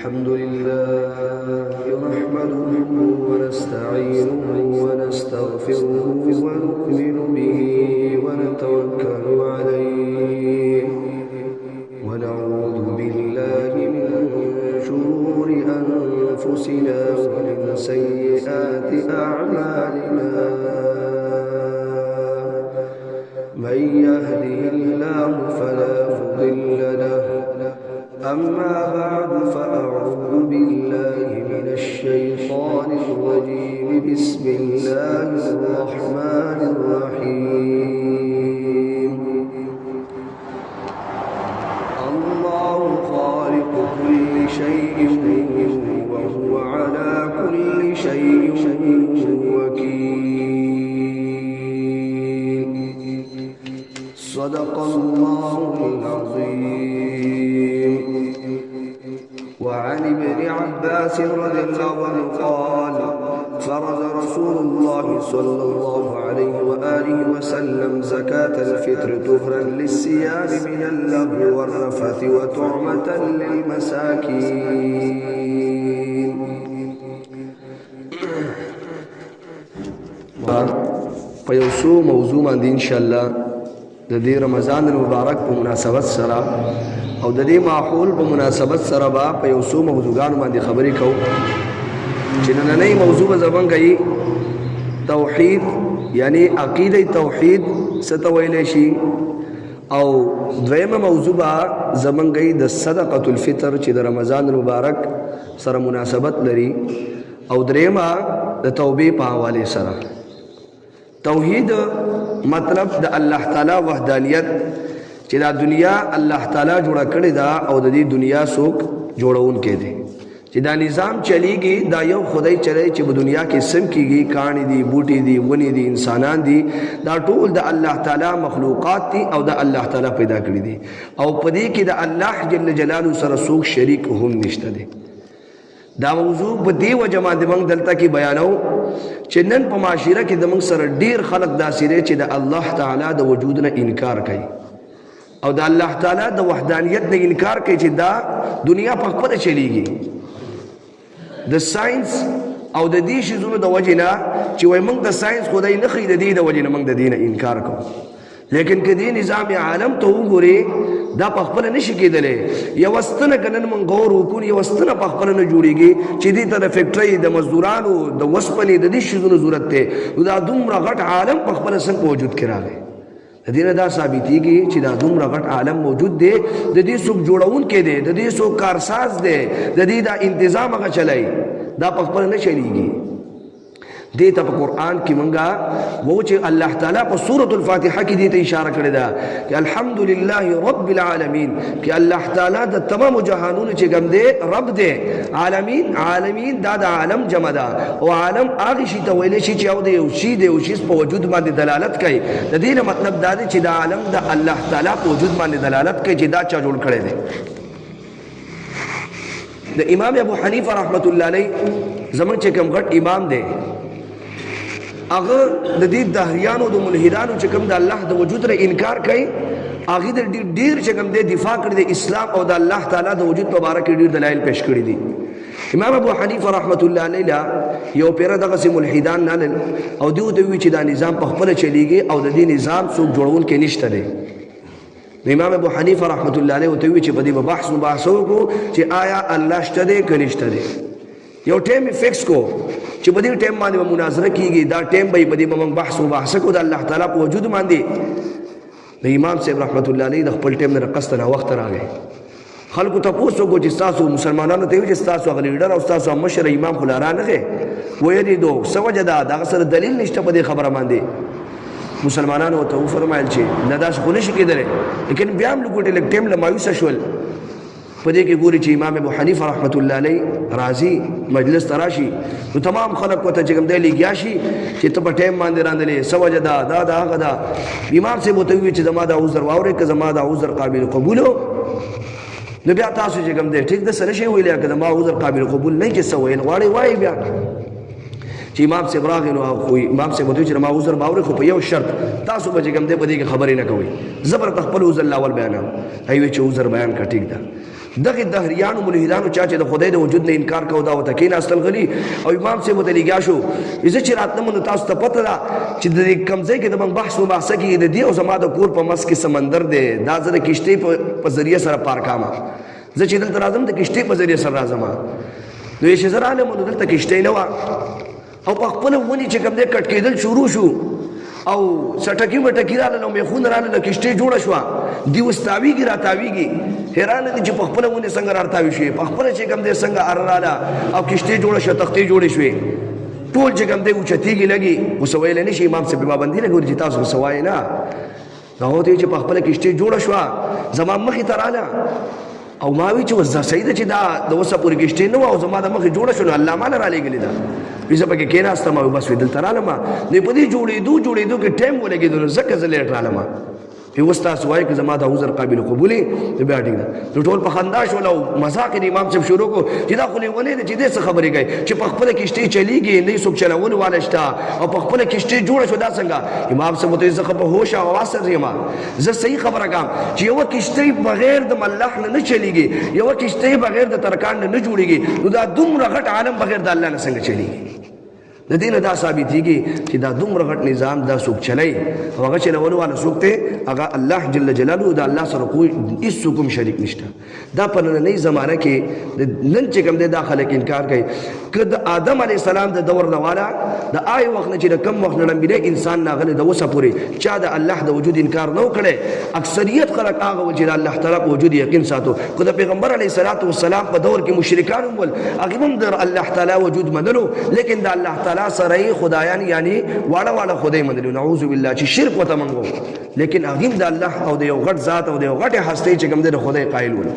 الحمد لله نحمده ونستعينه ونستغفره ونؤمن به ونتوكل عليه ونعوذ بالله من شرور أنفسنا ومن سيئات أعمالنا من يهده الله فلا مضل له أما بعد فأعوذ بالله من الشيطان الرجيم بسم الله الرحمن الرحيم الله خالق كل شيء وهو على كل شيء وكيل صدق الله العظيم. وعن ابن عباس رضي الله عنه قال فرض رسول الله صلى الله عليه وآله وسلم زكاة الفطر طهرا للصيام من اللغو والرفث وطعمة للمساكين. فيوسو موضوع باندې ان شاء الله د دې رمضان المبارک په مناسبت سره او د دې ماحول په مناسبت سره با په یو څو موضوعګانو باندې خبرې کوو چې نننۍ موضوع زمونږ یې توحید یعنی عقیده توحید څه ته ویلی شي او دویمه موضوع به زمونږ یې د صدقة الفطر چې د رمضان المبارک سره مناسبت لري او دریمه د توبې په حوالې سره. توحید مطلب د الله تعالی وحدانیت چې دا دنیا الله تعالی جوړه کړې ده او د دې دنیا څوک جوړونکی دی چې دا نظام چلیږي دا یو خدای چلی چې په دنیا کې سم کیږي کاڼي دي بوټي دي ونې دي انسانان دي دا ټول د الله تعالی مخلوقات دي او د الله تعالی پیدا کړي دي او په دې کې د الله جل جلاله سره څوک شریک هم نشته دی. دا موضوع په دې وجه باندې موږ دلته کې بیانو چې نن په معاشره کې د موږ سره ډیر خلک داسې دي چې د الله تعالی د وجود نه انکار کوي او د الله تعالی د وحدانیت نه انکار کوي چې دا دنیا په خپله چلیږي د ساينس او د دې شیزونو د وجې نه چې وایي موږ د ساينس خدای نه ښیي د دې د وجې نه موږ د دې نه انکار کوو لیکن که دې نظام عالم ته وګورې دا په خپله نشي کېدلی یوه ستنه که نن موږ غور وکړو یوه ستنه په خپله نه جوړېږي چې دې ته د فیکټرۍ د مزدورانو د وسپنې د دې شیزونو ضرورت دی نو دا دومره غټ عالم په خپله څنګه په وجود کې راغی د دې نه دا ثابتېږي چې دا دومره غټ عالم موجود دی د دې څوک جوړونکی دی د دې څوک کارساز دی د دې دا انتظام هغه چلی دا په خپله نه چلیږي. دې ته په قرآن کې مونږه وو چې الله تعالی په سورة الفاتحه کې دې ته اشاره کړې ده چې الحمدلله رب العالمین چې الله تعالی د تمامو جهانونو چې کوم دی رب دی عالمین دا د عالم جمع ده او عالم هغه شي ته ویلی شي چې یو د یو شي د یو شي په وجود باندې دلالت کوي د دې نه مطلب دا دی چې د عالم د الله تعالی په وجود باندې دلالت کوي چې دا چا جوړ کړی دی. د امام ابو حنیفه رحمت الله علیه زمونږ چې کوم غټ امام دی هغه د دې دهریانو د ملحدانو چې کوم د الله د وجود نه انکار کوي هغې د ډېر چې کوم دی دفاع کړی د اسلام او د الله تعالی د وجود په باره کې ډېر دلایل پیش کړي دي. امام ابو حنیفه رحمت الله علیه یو پیره دغسې ملحدان نالل او دوی ته ووایي چې دا نظام په خپله چلیږي او د دې نظام څوک جوړونکی نشته دی. امام ابو حنیفه رحمت الله علیه ورته ووایي چې په دې به بحث مباحثه وکړو چې آیا الله شته دی که نشته دی. یو ټایم یې فکس کو چې په دې ټایم باندې به مناظره کېږي دا ټایم به یې په دې به موږ بحث مباحثه کړو د الله تعالی په وجود باندې. د امام صاحب رحمت الله علیه د خپل ټایم نه رقص ته ناوخته راغی خلکو تپوس وکړو چې ستاسو مسلمانانو ته وایي چې ستاسو هغه لیډر او ستاسو مشر امام خو لا رانغی ویلې دو څه وجه ده د هغه سره دلیل نشته په دې خبره باندې. مسلمانانو ورته وفرمایل چې نه داسې خو نشي کېدلی لیکن بیا هم لږ لږ ټایم له مایوسه شول. په دې کې ګوري چې امام ابو حنیفه رحمت الله علیه راځي مجلس ته راشي نو تمام خلک ورته چې کوم دی لګیا شي چې ته په ټایم باندې راندلې څه وجه ده دا هغه ده. امام صاحب ورته ووایي چې زما دا عذر واورئ که زما دا عذر قابل قبول و نو بیا تاسو چې کوم دی ټیک ده څه نشئ ویلی که زما عذر قابل قبول نه کې څه ویل غواړئ وایئ بیا چې امام صاحب راغی نو امام صاحب ورته وویل چې ما عذر به اورئ خو په یو شرط تاسو به چې کوم دی په دې کې خبرې نه کوئ زه به درته خپل عذر الاول بیانوم. هغې ویل چې عذر بیان کړه ټیک ده دغه دهریانو ملحدانو چا چې د خدای د وجود نه انکار کو دا وته کېناستل غلي او امام صاحب ته لګیا شو چې چې راتنه مونږ تاسو ته پته ده چې د کمزې کې د موږ بحث وباسه کې د دې او زما د کور په مس کې سمندر دی دا زره کشته په ذریعہ سره پار کاما زه چې دلته راځم د کشته په ذریعہ سره راځم نو یې شزر عالم دلته کشته نه و او په خپل ونی چې کوم دې کټ کېدل شروع شو او سټکی مټکی رااله نو مخون رااله کشته جوړ شو دی واستاویږي راتاویږي حیران دي چې په خپل ونی څنګه راتاوي شي په خپل چې کوم دې څنګه اراله او کشته جوړ شو تختې جوړې شوې ټول چې کوم دې اوچتیږي لګي وسویل نشي امام صاحب پابندي لګوري چې تاسو سوای نه دا هوته چې په خپل کشته جوړ شو زما مخې تراله او ما وی چې وزه سید چې دا د وسه پوری کشته نو او زما د مخې جوړ شو الله مال را لګلی دا پیسه پکې کېناستم او بس ودل تراله ما نه پدې جوړېدو کې ټایم ولګېدل زکه زلې تراله ما په وستا سوای که زما د عذر قابل قبولي ته بیا ټیک ده ټول په خندا شو لو مذاق امام صاحب شروع کو چې دا خو ولې چې دې څه خبرې کوي چې په خپل کشته چلیږي نه څوک چلول والشتا او په خپل کشته جوړ شو دا څنګه امام صاحب ته زخه په هوش او واسر ریما زه صحیح خبره کوم چې یو کشته بغیر د ملح نه چلیږي یو کشته بغیر د ترکان نه جوړيږي نو دا دومره غټ عالم بغیر د الله نه څنګه چلیږي د دین دا ثابتېږي چې دا دومره غټ نظام دا څوک چلای او هغه چلول والا څوک ته هغه الله جل جلاله دا الله سره کوئی هیڅ کوم شریک نشته دا په نننۍ زمانه کې نن چې کوم دا خلک انکار کوي که د آدم علیه السلام د دور نه والا د آی وخت نه چې د کم وخت نه لمبینه انسان ناغله د وسه پورې چا د الله د وجود انکار نه کړي اکثریت خلک هغه چې الله تعالی په وجود یقین ساتو که د پیغمبر علیه السلام په دور کې مشرکان ول هغه هم د الله تعالی وجود منلو لیکن د الله تعالی سره خدایان یعنی واړه خدای منلو نعوذ بالله چې شرک وته منغو لیکن هغه د الله او د یو غټ ذات او د یو غټ هستی چې کوم د خدای قائل ول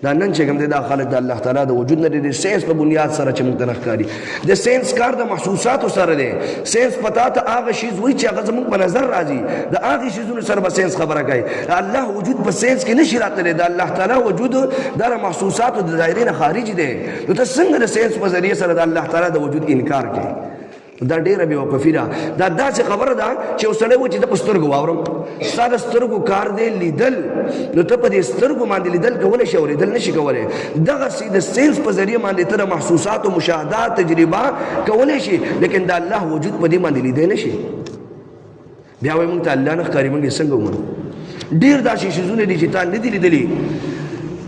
دا نن چې کوم د خالق د الله تعالی د وجود نه د ساينس په بنیاد سره چې موږ تنخکاری د ساينس کار د محسوسات سره دی ساينس پتا ته هغه شی وای چې هغه زموږ په نظر راځي د هغه شیزونو سره به ساينس خبره کوي الله وجود په ساينس کې نشي راتلی د الله تعالی وجود د محسوسات د دایره نه خارج دی نو ته څنګه د ساينس په ذریعہ سره د الله تعالی د وجود انکار کوي دا ډیره به وقفی دا داسې خبره ده چې اوسړی و چې د پسترګو واورم ساده سترګو کار دی لیدل نو ته په دې سترګو باندې لیدل کولای شي او لیدل نشي کولای دغه د ساينس په ذریعہ باندې تر محسوسات او مشاهدات تجربه کولای شي لیکن د الله وجود په دې باندې لیدل نشي بیا وایي مونږ ته الله نه ښکاري مونږ څنګه ومنو ډیر داسې شیزونه دي چې تا نه دي لیدلي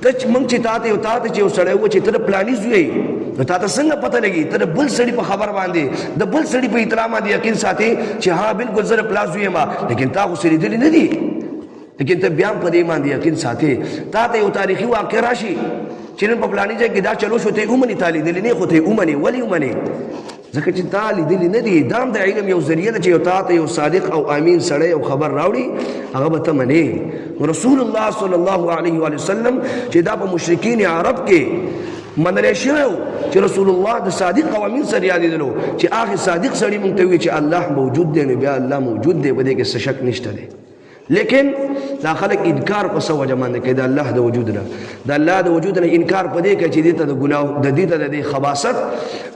ته مونږ چې تا ته چې اوسړی و چې ته پلاني زوی نو تا ته څنګه پته لګي ته بل سړي په خبر باندې د بل سړي په اطلاع باندې یقین ساتي چې ها بالکل زره پلاس وي ما لیکن تا خو سړي دلی نه دي لیکن ته بیا په دې باندې یقین ساتي تا ته یو تاریخي واقع راشي چې نن په پلاني ځای کې دا چلو شو ته اومني تالي دلی نه خو ته اومني ولی اومني ځکه چې تالي دلی نه دي دام د علم یو ذریعہ چې یو تا ته یو صادق او امین سړی او خبر راوړي هغه به ته منې رسول الله صلی الله علیه و وسلم چې دا په مشرکین عرب کې منل شوی چې رسول الله د صادق قوامین سره یادېدلو چې هغه صادق سړی مونږ ته وی چې الله موجود دی نو بیا الله موجود دی په دې کې څه شک نشته دی لیکن دا خلک انکار په سو وجه باندې کوي د الله د وجود نه د الله د وجود نه انکار په دې کې چې دې ته د ګناه د دې ته د خباثت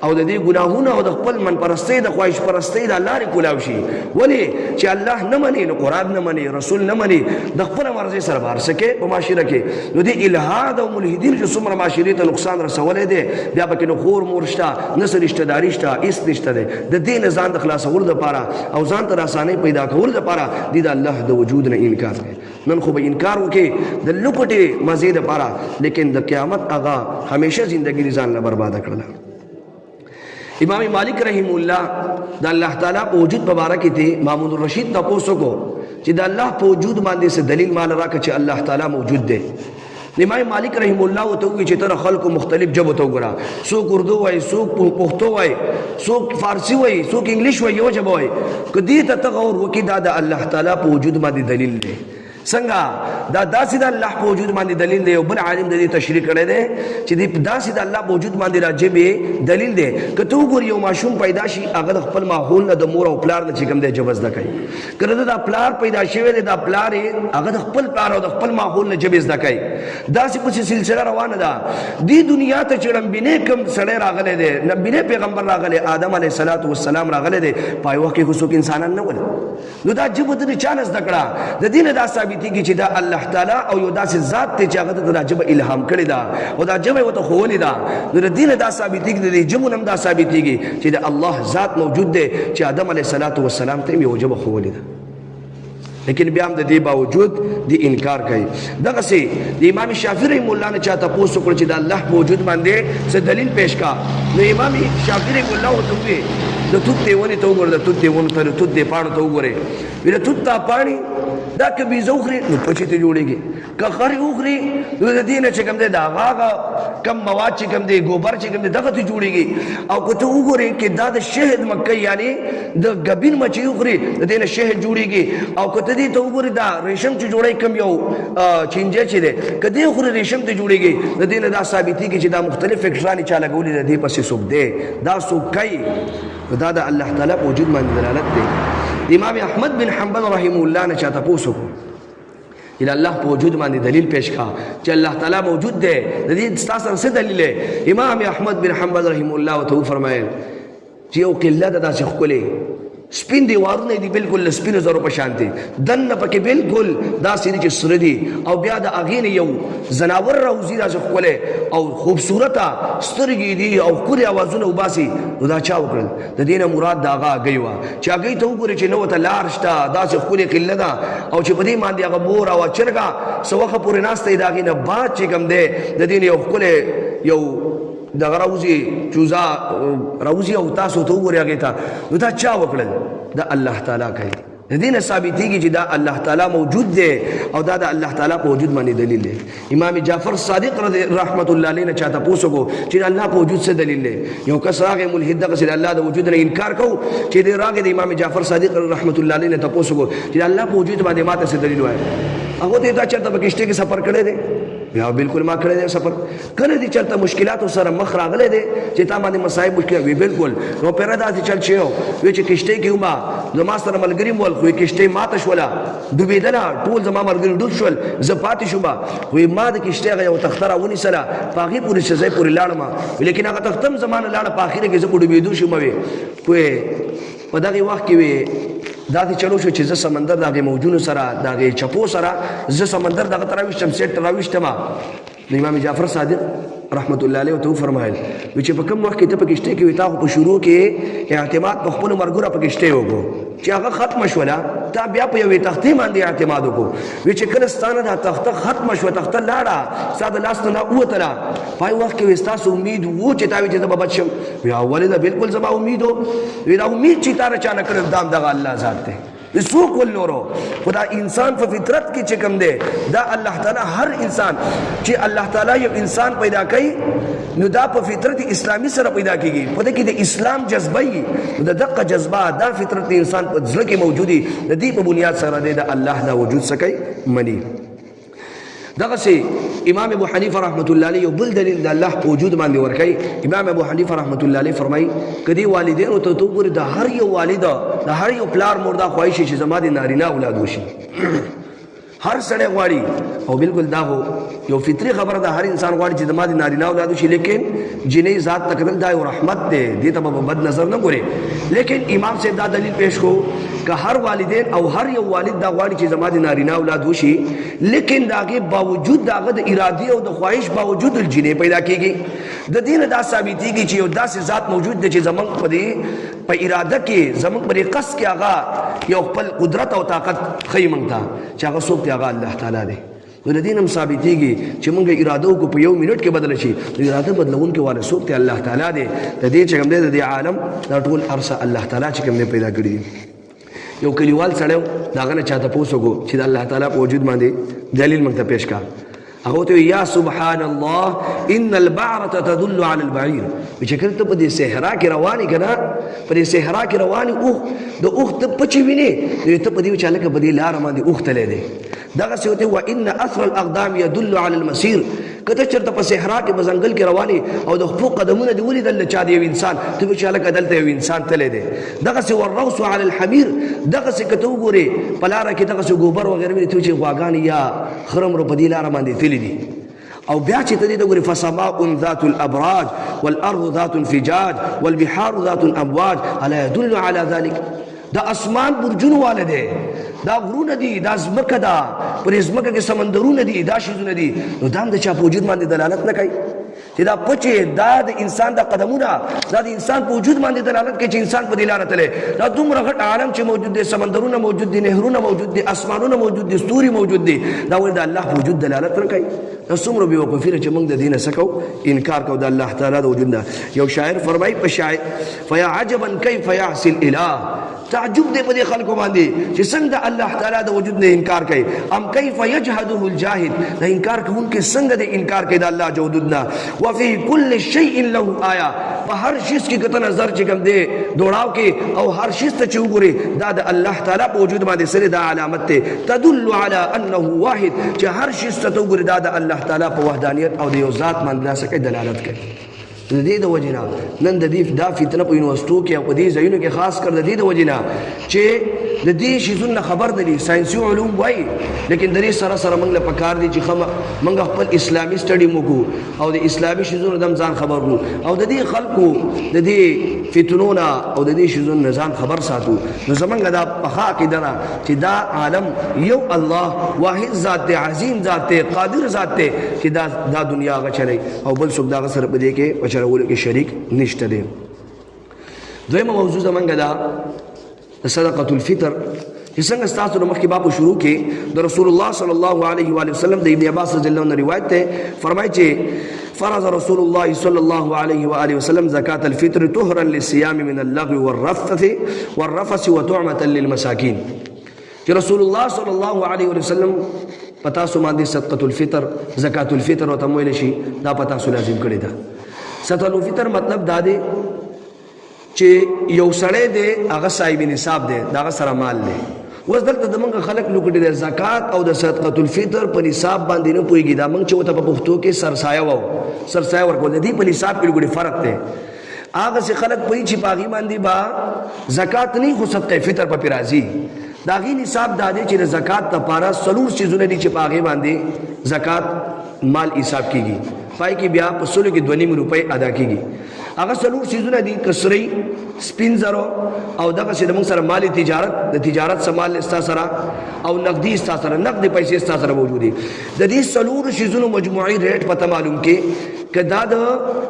او د دې ګناهونه او د خپل من پرستۍ د خواهش پرستۍ د لارې کولاو شي ولی چې الله نه مني نو قرآن نه مني رسول نه مني د خپل مرزي سره بار سکے په معاشره کې نو دې الہاد او ملحدین چې څومره معاشري ته نقصان رسولې دي بیا پکې نو خور مورشتا نسل رشتہ داری شته اس نشته ده د دې نه ځان د خلاصول لپاره او ځان ته آسانۍ پیدا کول لپاره د الله د وجود نه انکار کوي نن خو به انکار وکي د لوکټي مزید لپاره لیکن د قیامت هغه همیشه ژوندۍ ځان له برباد کړل امام مالک رحم الله د الله تعالی په وجود مبارک ته محمود الرشید تاسو کو چې د الله په وجود باندې څه دلیل مال راکړي چې الله تعالی موجود دی امام مالک رحم الله ته وی چې تر خلکو مختلف جبه تو ګرا څوک اردو وای څوک پښتو وای څوک فارسی وای څوک انګلیش وای یو جبه وای کدی ته تغور وکي دا د الله تعالی په وجود باندې دلیل دی څنګه دا داسې د الله په وجود باندې دلیل دی او بل عالم د دې تشریح کړی دی چې د داسې د الله په وجود باندې راجبې دلیل دی که ته وګورې یو ماشوم پیدا شي هغه د خپل ماحول نه د مور او پلار نه چې کوم دی جبه زده کوي که د پلار پیدا شوی دی دا پلار هغه د خپل پلار او د خپل ماحول نه جبه زده کوي داسې پسې سلسله روانه ده دې دنیا ته چې لمبینې کوم سړی راغلی دی لمبینې پیغمبر راغلی آدم علیه السلام راغلی دی په یو وخت کې څوک انسانان نه ول نو دا جبه د چا نه زده کړه د دې نه دا ثابت ثابتېږي چې دا الله تعالی او یو داسې ذات دی چې هغه ته دا ژبه الهام کړې ده او دا ژبه یې ورته ښوولې ده. نو د دې نه دا ثابتېږي د دې ژبو نه هم دا ثابتېږي چې د الله ذات موجود دی چې آدم علیه السلام ته یې یو ژبه ښوولې ده. لیکن بیا هم د دې باوجود دی انکار کوي. دغسې د امام شافعي رحمه الله نه چا تپوس وکړ چې د الله په وجود باندې څه دلیل پیش کا. نو امام شافعي رحمه الله ورته وویل د توت دې ونې ته وګوره، د توت دې ونو ته د توت دې پاڼو ته وګورئ. ویل د توت ته پاڼې دا که بیزه وخوري نو پچې ته جوړېږي، که خرې وخوري نو د دې نه چې کوم دی د هغه کم مواد چې کوم دی ګوبر چې کوم دی دغه ته جوړېږي. او که ته وګورې چې دا د شهد مکۍ یعنې د ګبین مچۍ وخوري د دې نه شهد جوړېږي. او که ته دې ته وګورې دا ریشم چې جوړوي کوم یو چینجی چې دی که دې وخوري ریشم ته جوړېږي. د دې نه دا ثابتېږي چې دا مختلف فکټرانې چا لګولي د دې پسې څوک دی، دا څوک کوي. دا د الله تعالی په وجود باندې دلالت دی. امام احمد بن حنبل رحمه الله نه چا تپوس وکړو چې د الله په وجود باندې دلیل پیش کا چې الله تعالی موجود دی، د دې ستا سره څه دلیل دی؟ امام احمد بن حنبل رحمه الله ورته وفرمایل چې یو قله ده داسې ښکلې سپین دیوارونه دي بالکل له سپینو زرو په شان دي، دننه پکې بالکل داسې دي چې سره دي، او بیا د هغې نه یو ځناور راوځي داسې ښکلی او خوبصورته سترګې دي او ښکلي اوازونه وباسي. نو دا چا وکړل؟ د دې نه مراد د هغه هګۍ وه چې هګۍ ته وګورې چې نه ورته لار شته، داسې ښکلې قله ده او چې په دې باندې هغه مور او چرګه څه وخت پورې ناسته وي د هغې نه بعد چې کوم دی د دې نه یو ښکلی یو دغه راوځي چوزا راوځي او تاسو ته وګورئ هغې ته. نو دا چا وکړل؟ دا الله تعالی کوي. د دې نه ثابتېږي چې دا الله تعالی موجود دی او دا د الله تعالی په وجود باندې دلیل دی. امام جعفر صادق رحمت الله علیه نه چا تپوس وکړو چې د الله په وجود څه دلیل دی. یو کس راغی ملحد دغسې د الله د وجود نه انکار کوو چې دی راغی د امام جعفر صادق رحمت الله علیه نه تپوس وکړو چې د الله په وجود باندې ما ته څه دلیل وایي. هغه ته دا چېرته په کشتۍ کې سفر کړی دی؟ یا بالکل ما کړی دی سفر. کله دې چېرته مشکلاتو سره مخ راغلی دی چې تا باندې مصایب مشکل وي؟ بالکل. نو پیره داسې چل شوی وی چې کشتۍ کې ومه نو ما سره ملګري مول خو کشتۍ ماته شوله ډوبېدله، ټول زما ملګري ډوب شول، زه پاتې شوم. وی ما د کشتۍ هغه یو تخته راونیسله په هغې پورې چې ځای پورې لاړم، لیکن هغه تخته هم زما نه لاړه په اخره کې زه په ډوبېدو شوم. وی په دغې وخت کې وی دا دې چلو شو چې زه سمندر د هغې موجونو سره د هغې چپو سره زه سمندر دغه ته راویشتم، سیټ ته راویشتم. نو امام جعفر صادق رحمت الله علیه ورته وفرمایل چې په کوم وخت کې ته په کشتۍ کې وې تا خو په شروع کې اعتماد په خپلو ملګرو په کشتۍ وکړو چې هغه ختمه شوله، تا بیا په یوې تختې باندې اعتماد وکړو. وی چې کله ستا نه دا تخته ختمه شوه، تخته لاړه ستا د لاس نه ووتله، په هغې وخت کې وی ستاسو امید و چې تا وی چې زه به بچ شم؟ وی ولې ده بالکل زما امید و. وی دا امید چې تا نه چا نه کړی دا هم دغه الله ذات دی. څوک ول نورو خدا انسان په فطرت کې چې کوم دی دا الله تعالی هر انسان چې الله تعالی یو انسان پیدا کوي نو دا په فطرت اسلامي سره پیدا کیږي، په دې کې د اسلام جذبه وي، د دقه جذبه دا فطرت انسان په زړه کې موجودي، د دې په بنیاد سره دی د الله دا وجود څه کوي مني. دغسې امام ابو حنیفه رحمت الله علیه یو بل دلیل د الله په وجود باندې ورکوي. امام ابو حنیفه رحمت الله علیه فرمایي که دې والدینو ته ته وګورې د هر یو والده د هر یو پلار مور دا خواهش چې زما د نارینه اولاد وشي، هر سړی غواړي او بالکل دا هو یو فطري خبره ده، هر انسان غواړي چې زما د نارینه اولاد وشي، لیکن جنۍ ذات تکدل دا یو رحمت دی، دې ته به بد نظر نه ګوري. لیکن امام صاحب دا دلیل پیش کو که هر والدین او هر یو والد دا غواړي چې زما د نارینه اولاد وشي، لیکن د هغې باوجود د هغه د ارادې او د خواهش باوجود الجنې پیدا کېږي. د دې نه دا ثابتېږي چې یو داسې ذات موجود دی چې زموږ په اراده کې زموږ په قصد کې هغه یو خپل قدرت او طاقت ښیي موږ ته چې هغه څوک دی، هغه الله تعالی دی. نو د دې نه هم ثابتېږي چې موږ اراده وکړو په یو منټ کې بدله شي، نو اراده بدلونکی والا څوک دی؟ الله تعالی دی. د دې چې کوم دی د دې عالم دا ټول هر څه الله تعالی چې کوم دی پیدا کړي دي. یو کلیوال سړی د هغه نه چا تپوس وکړو چې د الله تعالی په وجود باندې دلیل موږ ته پیش کا. هغه ته یا سبحان الله ان البعرة تدل على البعير. چې کله ته په دې صحرا کې روانې که نه، په دې صحرا کې روانې اوښ د اوښ ته پچې وینې، نو ته په دې چې هلکه په دې لاره باندې اوښ تلی دی. دغسې ورته وان اثر الاقدام يدل على المسير. که ته چېرته په صحرا کې په ځنګل کې روانې او د خپو قدمونه دې ولیدل چا د یو انسان، ته به چې هلکه دلته یو انسان تلی دی. دغسې والروس على الحمير. دغسې که ته وګورې په لاره کې دغسې ګوبر وغیره وینې ته چې غواګانې یا خرمرو په دې لاره باندې تللي دي. او بیا چې ته دې ته ګورې فسماء ذات الابراج والارض ذات الفجاج والبحار ذات الامواج الا يدل على ذلك. د اسمان برجونو والا دی، دا غرونه دي، دا ځمکه ده، پر ځمکه کې سمندرونه دي، دا شیزونه دي، نو دا هم د چا په وجود باندې دلالت نه کوي چې دا پچې دا د انسان د قدمونه دا د انسان په وجود باندې دلالت کوي چې انسان په دې لاره تللی. دا دومره غټ عالم چې موجود دی، سمندرونه موجود دي، نهرونه موجود دي، اسمانونه موجود دي، ستوري موجود دي، دا ولې د الله په وجود دلالت نه کوي؟ دا څومره بېوقوفي ده چې موږ د دې نه څه کوو؟ انکار کوو د الله تعالی د وجود نه. یو شاعر فرمایي په شاعر فیا عجبا کیف یعصي الاله، تعجب دی په دې خلکو باندې چې څنګه د الله تعالی د وجود نه انکار کوي. ام کیف یجحده الجاهد، د انکار کوونکي څنګه د انکار کوي د الله د وجود نه. وفي كل شيء له آیا، په هر شیز کې کته نظر چې کوم دی دوړاو کې او هر شیز ته چې وګوري دا د الله تعالی په وجود باندې سره دا علامت ته تدل على انه واحد، چې هر شیز ته وګوري دا د الله تعالی په وحدانیت او د یو ذات باندې څه دلالت کوي. د دې د وجنه نن د دې دا فتنه په یونیورسيټو کې او په دې ځایونو کې خاص کر د دې د وجنه چې د دې شیزونه خبر دي ساينسي علوم وای، لیکن د دې سره سره موږ له پکار دي چې موږ خپل اسلامي سټډي موکو او د اسلامي شیزونو د ځان خبر وو او د دې خلکو د دې فتنونه او د دې شیزونو ځان خبر ساتو. نو زمونږ دا په عقیده ده چې دا عالم یو الله واحد ذات دی، عظیم ذات دی، قادر ذات دی چې دا دنیا غچلې او بل څوک دا سره په دې کې چرولو کې شریک نشته دی. دویمه موضوع زمونږ ده صدقه الفطر چې څنګه ستاسو د مخکې باب شروع کې د رسول الله صلی الله علیه و وسلم د ابن عباس رضی الله عنه روایت ته فرمایي چې فرض رسول الله صلی الله علیه و وسلم زکات الفطر طهرا للصيام من اللغو والرفث وطعمه للمساکین، چې رسول الله صلی الله علیه و وسلم پتا سو باندې صدقه الفطر زکات الفطر او تمویل شي دا پتا سو لازم کړی دا. صدقه الفطر مطلب دا دی چې یو سړی دی هغه صاحب نصاب دی، دا سره مال دی. اوس دلته زمونږ خلک لوکړي د زکات او د صدقه الفطر په نصاب باندې نه پوهېږي. دا موږ چې ورته په پښتو کې سرسایه وو، سرسایه ورکول د دې په نصاب کې لوکړي فرق دی. هغه چې خلک پوهېږي چې په هغې باندې به زکات نه خو صدقه فطر په پې راځي. د هغې نصاب دا دی چې د زکات دپاره څلور څیزونه دي چې په هغې باندې زکات مال حساب کېږي، پای کې بیا په سلو کې 2.5 روپۍ ادا کېږي. هغه څلور څیزونه دي کسرۍ، سپین زرو او دغسې د موږ سره مالي تجارت، د تجارت سامان ستا سره او نقدي ستا سره، نقدي پیسې ستا سره موجود دي. د دې څلورو څیزونو مجموعي ریټ پته معلوم کې که دا د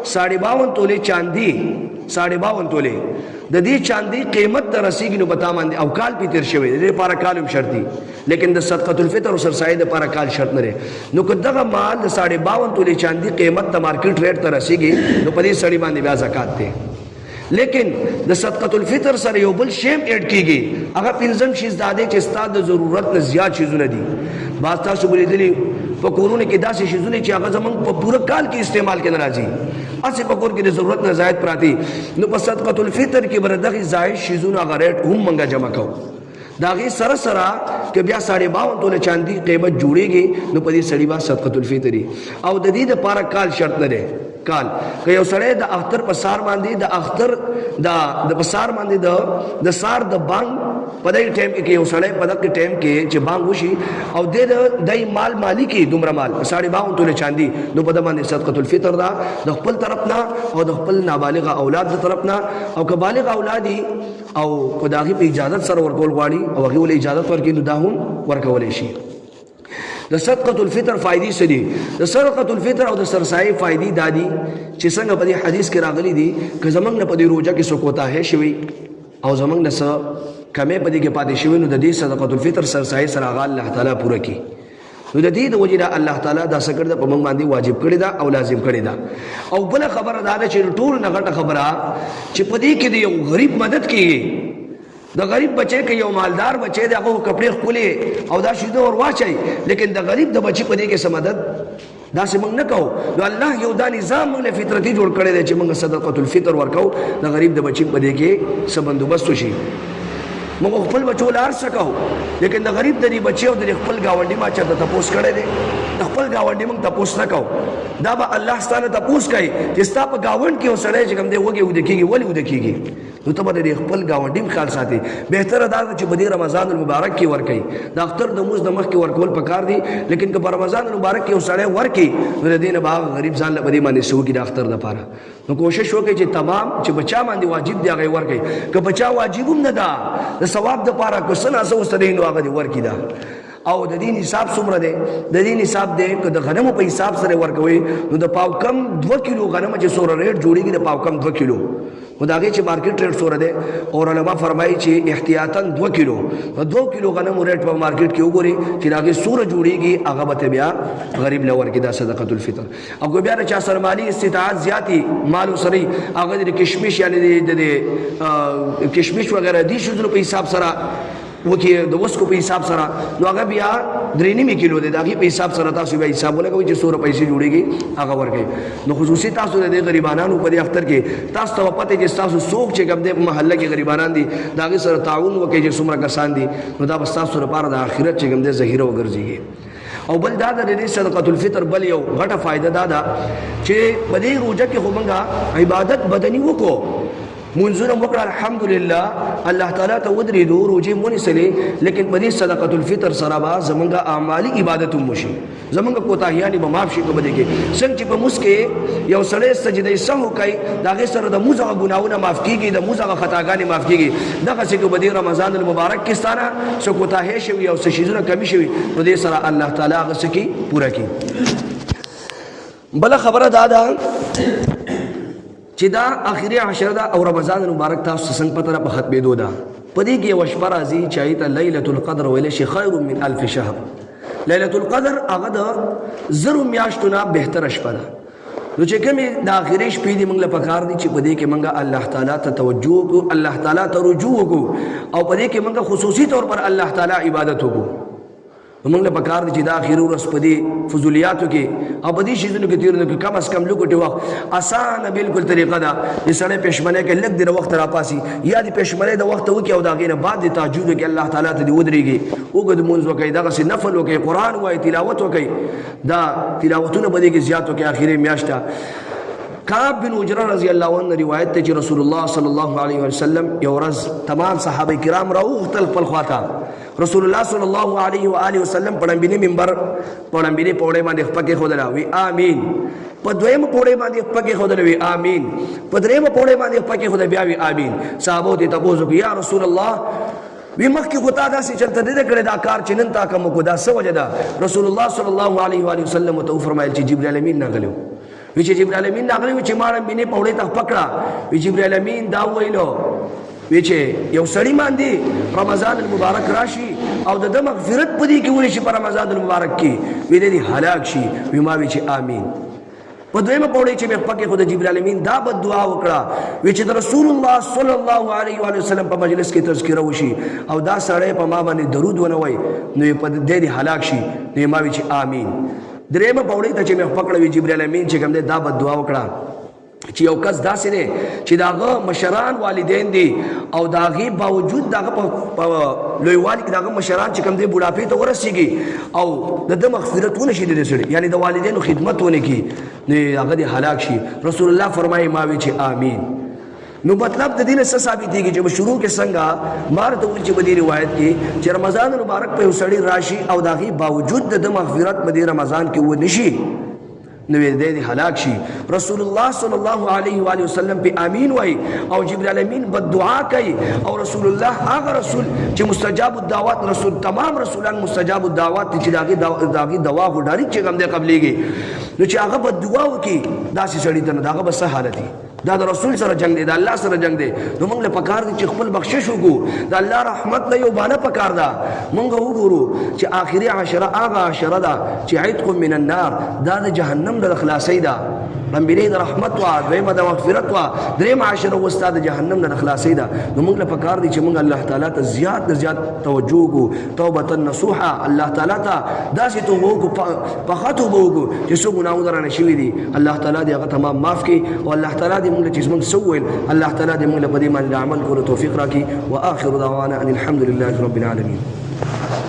52.5 تولې چاندي 52.5 تولې د دې چاندي قیمت ته رسیږي نو پتا باندې او کال پې تېر شوی د دې لپاره کال هم شرط دي، لیکن د صدقه الفطر او سرسایې دپاره کال شرط نه دی. نو که دغه مال د 52.5 تولې چاندي قیمت ته مارکیټ ریټ ته رسیږي نو په دې سړي باندې بیا زکات دی. لیکن د صدقه الفطر سره یو بل شی ایډ کیږي، هغه پنځم شیز دا دی چې ستا د ضرورت نه زیات شیزونه دي. بعض تاسو به لیدلي په کورونو کې داسې شیزونه چې هغه زموږ په پوره کال کې استعمال کې نه راځي، هسې په کور کې د ضرورت نه زائد پراتی. نو په صدقه الفطر کې به دغې زائد شیزونه هغه ریټ هم موږ جمع کوو. د هغې سره سره که بیا 52.5 تولې چاندي قیمت جوړېږي نو په دې سړي به صدقه الفطر وي او د دې دپاره کال شرط نه دی. کال که یو سړی د اختر په سار باندې د اختر د په سار باندې د سار د بانګ په دې ټایم کې یو سړی په دغه ټایم کې چې بانګ وشي او د مال مالي کې دومره مال 52.5 تولې چاندي نو په دې باندې صدقه الفطر دا د خپل طرف نه او د خپل نابالغ اولاد د طرف نه او که بالغ اولادي او په داغي په اجازه سره ورکول غواړي او هغه ول اجازه ورکړي نو دا هم ورکول شي. د صدقه الفطر فائدې څه دي؟ د صدقه الفطر او د سرسایې فائدې دا دي چې څنګه په دې حدیث کې راغلي دي که زمونږ نه په دې روژه کې څوک کوتاهی شوي او زمونږ نه څه کمې په دې کې پاتې شوي نو د دې صدقه الفطر سرسایې سره هغه الله تعالی پوره کړي. نو د دې د وجې نه الله تعالی دا څه کړي ده په موږ باندې واجب کړي ده او لازم کړي ده. او بله خبره دا ده چې ټول نه غټه خبره چې په دې کې د یو غریب مدد کېږي. د غریب بچی که یو مالدار بچی دی هغه کپړې ښکلې او دا شیدې ور واچوي، لیکن د غریب د بچي په دې کې څه مدد داسې موږ نه کوو. نو الله یو دا نظام موږ له فطرتي جوړ کړی دی چې موږ صدقه الفطر ورکوو د غریب د بچي په دې کې څه بندوبست وشي. موږ خپل بچو له هر څه کوو، لیکن د غریب د دې بچي او د خپل ګاونډي ما چېرته تپوس کړی دی د خپل ګاونډي موږ تپوس نه کوو. دا به الله ستا نه تپوس کوي چې ستا په ګاونډ کې یو سړی چې کوم دی وږی وده کېږي ولې وده کېږي؟ نو ته به د خپل ګاونډي خیال ساتي. بهتره دا ده چې په دې رمضان المبارک کې ورکړي. د اختر د مونځ د مخکې ورکول پکار دي، لیکن که په رمضان المبارک کې یو سړی ورکړي نو د دې نه به هغه غریب ځان له په دې باندې څه وکړي د اختر دپاره. نو کوشش وکړئ چې تمام چې په چا باندې واجب دی هغه یې ورکړئ. که په چا واجب هم نه ده د ثواب دپاره که څه ناڅه ورسره وي نو هغه دې ورکړي ده. او د دې نصاب څومره دی؟ د دې نصاب دی که د غنمو په حساب سره ورکوي نو د پاو کم 2 کیلو غنم چې څومره ریټ جوړېږي د پاو کم 2 کیلو خو د هغې چې مارکیټ ریټ څومره دی اور علما فرمایي چې احتیاطاً 2 کیلو 2 کیلو غنمو ریټ په مارکیټ کې وګوري چې د هغې څومره جوړېږي هغه به ته بیا غریب له ورکړي دا صدقة الفطر. او که بیا د چا سره مالي استطاعت زیاتي مال ورسره وي هغه د کشمش یعنې د کشمش وغیره دې شیزونو په حساب سره وکي د وسکو په حساب سره نو هغه بیا 3.5 کیلو دی د هغې په حساب سره تاسو بیا حساب ولګوئ چې څومره پیسې جوړېږي هغه ورکوئ. نو خصوصي تاسو د دې غریبانانو په دې اختر کې تاسو ته پته چې ستاسو څوک چې کوم دی په محله کې غریبانان دي د هغې سره تعاون وکړئ چې څومره کسان دي نو دا به ستاسو لپاره د آخرت چې کوم دی ذخیره وګرځېږي. او بل دا د دې صدقة الفطر بل یو غټه فایده دا ده چې په دې روژه کې خو موږ عبادت بدني وکړو منځونه وکړه الحمدلله الله تعالی ته ودرېدو روژې ونیسلې لیکن په دې صدقة الفطر سره به زمونږ اعمالي عبادت هم وشي زمونږ کوتاهیانې به معاف شي په دې کې. څنګه چې په مونځ کې یو سړی سجدې سهو کوي د هغې سره د مونځ هغه ګناهونه معاف کېږي د مونځ هغه خطاګانې معاف کېږي دغسې که په دې رمضان المبارک کې ستا نه څه کوتاهۍ شوي او څه شیزونه کمي شوي نو دې سره الله تعالی هغه څه کوي پوره کړي. بله خبره دا ده چې دا آخري عشره ده او رمضان المبارک تاسو څنګه پته ده په ختمېدو ده. په دې کې یوه شپه راځي چې هغې ته لیلة القدر ویلی شي خیر من 1000 شهر. لیلة القدر هغه د 1000 میاشتو نه بهتره شپه ده. نو چې کومې د آخري شپې دي موږ له پکار دي چې په دې کې موږ الله تعالی ته توجه وکړو الله تعالی ته رجوع وکړو او په دې کې موږ خصوصي طور پر الله تعالی عبادت وکړو. موږ له پکار دي چې د آخري ورځ په دې فضولیاتو کې او په دې شیزونو کې تېرونه کې کم از کم لږ وخت اسانه بالکل طریقه ده چې سړی پېشمنۍ کې لږ د وخت راپاسي یا د پېشمنۍ د وخت وکړي او د هغې نه بعد د تهجد وکړي الله تعالی ته دې ودرېږي اوږد لمونځ وکړئ دغسې نفل وکړئ قرآن ووایئ تلاوت وکړئ دا تلاوتونه به دې کې زیات وکړئ آخري میاشت ته. کعب بن عجرہ رضی اللہ عنہ روایت ته چې رسول الله صلی الله علیه وسلم یو ورځ تمام صحابه کرام راوغتل خپل خواته رسول الله صلی الله علیه و آله وسلم پړمبینی منبر پړمبینی پوړې باندې خپکه خودلا وی آمین په دویم پوړې باندې خپکه خودلا وی آمین په دریم پوړې باندې خپکه خود بیا وی آمین. صحابه ته تاسو یا رسول الله وی مخکې خو تا داسې چلته نه دی کړی دا کار چې نن تا کوم کو دا څه وجه ده؟ رسول الله صلی الله علیه و آله وسلم ته وفرمایل چې جبرئیل امین راغلی وی چې جبرئیل امین راغلی وی چې ما مینې پوړې ته پکړه وی جبرئیل امین دا ویلو وی چې یو سړی باندې رمضان المبارک راشي او د مغفرت په دې کې ونی شي په رمضان المبارک کې وی دې هلاک شي وی ما وی چې آمین. په دویمه پوړې چې مې پکې خو د جبرئیل امین دا بد دعا وکړه وی چې د رسول الله صلی الله علیه و وسلم په مجلس کې تذکره وشي او دا سړی په ما باندې درود ونه وای نو په دې هلاک شي نو ما وی چې آمین. درېمه پوړې ته چې مې پکړه وی جبرئیل امین چې کوم دې دا بد دعا وکړه چې یو کس داسې دی چې د هغه مشران والدین دي او د هغې باوجود د هغه په لویوالي کې د هغه مشران چې کوم دی بوډاپې ته ورسېږي او د ده مغفرت ونه شي د دې سړي یعنې د والدینو خدمت ونه کړي نو هغه دې هلاک شي. رسول الله فرمایي ما وی چې آمین. نو مطلب د دې نه څه ثابتېږي چې شروع کې څنګه ما ورته وویل چې په دې روایت کې چې رمضان مبارک په یو سړي راشي او د هغې باوجود د ده مغفرت په دې رمضان کې ونه شي نو دې هلاک شي. رسول الله صلی الله علیه و وسلم په امین وای او جبرئیل امین بد دعا کوي او رسول الله هغه رسول چې مستجاب الدعوات رسول تمام رسولان مستجاب الدعوات چې داغي دوا خو ډایرکټ چې کوم دې قبلېږي نو چې هغه بد دعا وکي داسې سړی ته دغه بس حالت دا د رسول سره جنگ دی د الله سره جنگ دی نو موږ له پکار دي چې خپل بخشش وکړو د الله رحمت له یو باندې پکار ده موږ وګورو چې آخري عشره هغه عشره ده چې عتق من النار دا د جهنم د خلاصۍ ده رمبینې د رحمت وا دویمه د مغفرت وا درېم عشره وستا د جهنم د خلاصۍ ده نو موږ له پکار دي چې موږ الله تعالی ته زیات توجه وکړو توبه نصوحه الله تعالی ته داسې توبه وکړو په خاطر وکړو چې څو ګناهونه رانه شوي دي الله تعالی دې هغه تمام معاف کړي او الله تعالی دې موږ چې موږ سوول الله تعالی دې موږ په دې باندې عمل کولو توفیق راکړي واخر دعوانا ان الحمد لله رب العالمين.